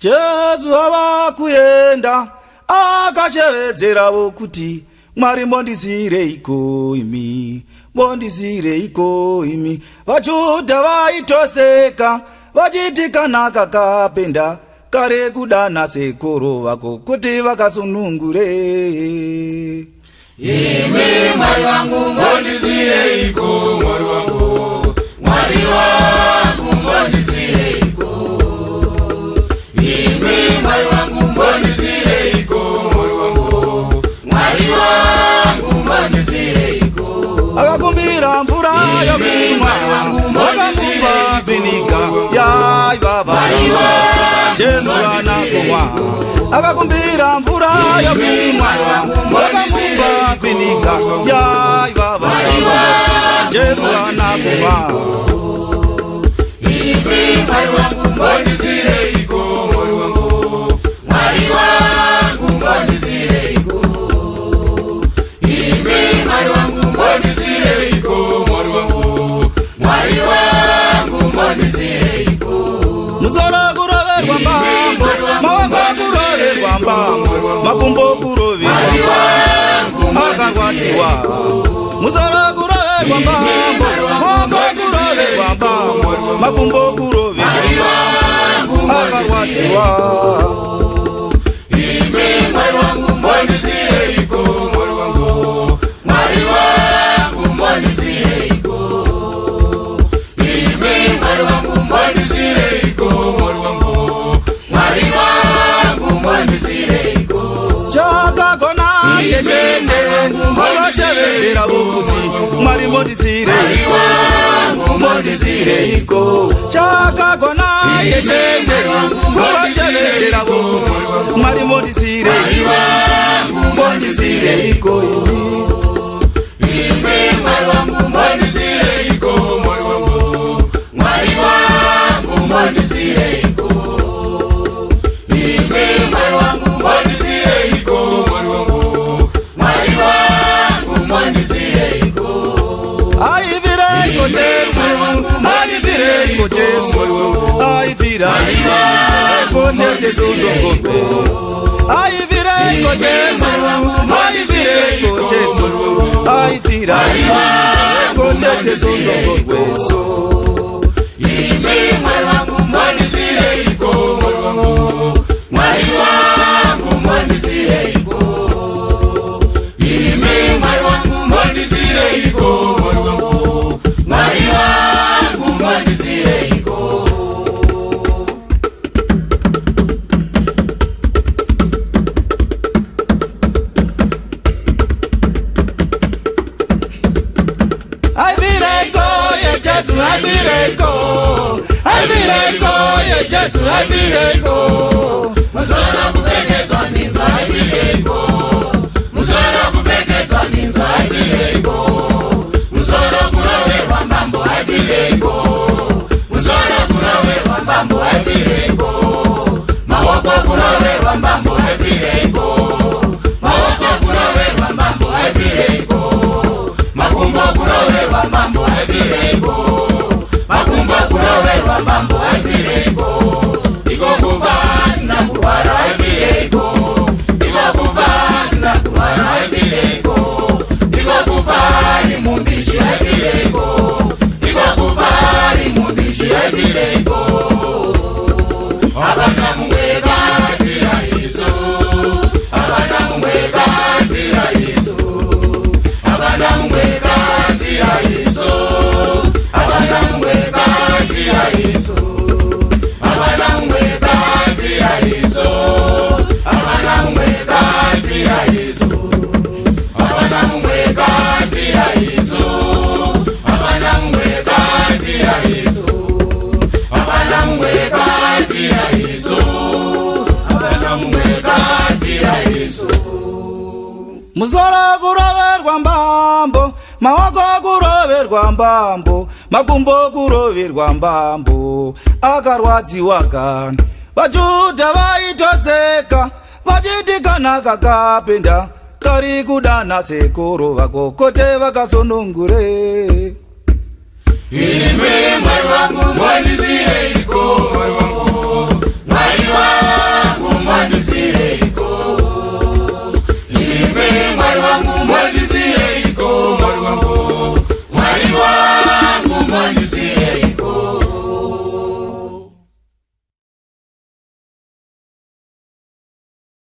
Jesu avakuyenda akashevedzerawo kuti Mwari mondisireiko imi, mondisireiko imi. VaJudha vaitoseka vachiti kana kakapenda kare kudana sekoro vako kuti vakasunungure. Imi Mwari wangu mondisireiko, Mwari wangu, Mwari wangu mondisireiko. Imi Mwari wangu mondisireiko, Mwari wangu, Mwari wangu mondisireiko. Akakumbira mvura yokumwa akakumba vinika yaivava Jesu anakumwa. Akakumbira mvura yokumwa akakumba vinika yaivava Jesu anakumwa. Imi Mwari wangu mondisireiko, Mwari wangu, Mwari wangu mondisireiko. Imi Mwari wangu mondisireiko, Mwari wangu, Mwari wangu mondisireiko. Musoro kuroverwa mbambo, mawoko kuroverwa mbambo, makumbo kuroverwa mbambo, akarwadziwa. Musoro kuroverwa mbambo, mawoko kuroverwa mbambo, makumbo kuroverwa mbambo, akarwadziwa. Imi Mwari wangu mondisireiko, Mwari wangu, Mwari wangu mondisireiko. Imi Mwari wangu mondisireiko, Mwari wangu, Mwari wangu mondisireiko. Chakagona yechende ngokachevedzera kuti Mwari mondisireiko, mondisireiko. Chakagona yechende ngokachevedzera kuti Mwari mondisireiko, mondisireiko. Imi Mwari wangu mondisireiko, Mwari wangu, Mwari wangu mondisireiko. Imi Mwari wangu mondisireiko, Mwari wangu, Mwari wangu mondisireiko. Aivireiko Jesu, aivireiko Jesu, aivireiko Jesu ndongope. Aivireiko Jesu, aivireiko Jesu, aivireiko Jesu ndongope. Imi Mwari wangu mondisireiko, Mwari wangu, Mwari wangu mondisireiko. Imi Mwari wangu mondisireiko, Mwari wangu, Mwari wangu mondisireiko. Aivireiko ye Jesu, aivireiko, aivireiko ye Jesu, aivireiko. Musoro kupfekedzwa minzwa aivireiko, musoro kupfekedzwa minzwa aivireiko. Musoro kuroverwa mbambo aivireiko, musoro kuroverwa mbambo aivireiko. Maoko kuroverwa mbambo aivireiko, maoko kuroverwa mbambo aivireiko. Makumbo kuroverwa mbambo aivireiko, makumbo kuroverwa mbambo aivireiko. Iko kuva sina kurwara aivireiko, iko kuva sina kurwara aivireiko. Iko kuva rimumbishi aivireiko, iko kuva rimumbishi aivireiko. Abana mumwe kafira Yesu, abana mumwe kafira Yesu, abana mumwe kafira Yesu, abana mumwe kafira Yesu, abana mumwe kafira Yesu, abana mumwe kafira Yesu, abana mumwe kafira Yesu, abana mumwe kafira Yesu, abana mumwe kafira Yesu, abana mumwe kafira Yesu. Musoro kuroverwa mbambo, maoko kuroverwa mbambo, makumbo kuroverwa mbambo, akarwadziwa kani. VaJudha vaitoseka vachiti kana kakapenda kari kudana sekoro vako kote vakasunungure. Imi Mwari wangu mondisireiko, Mwari wangu, Mwari wangu mwani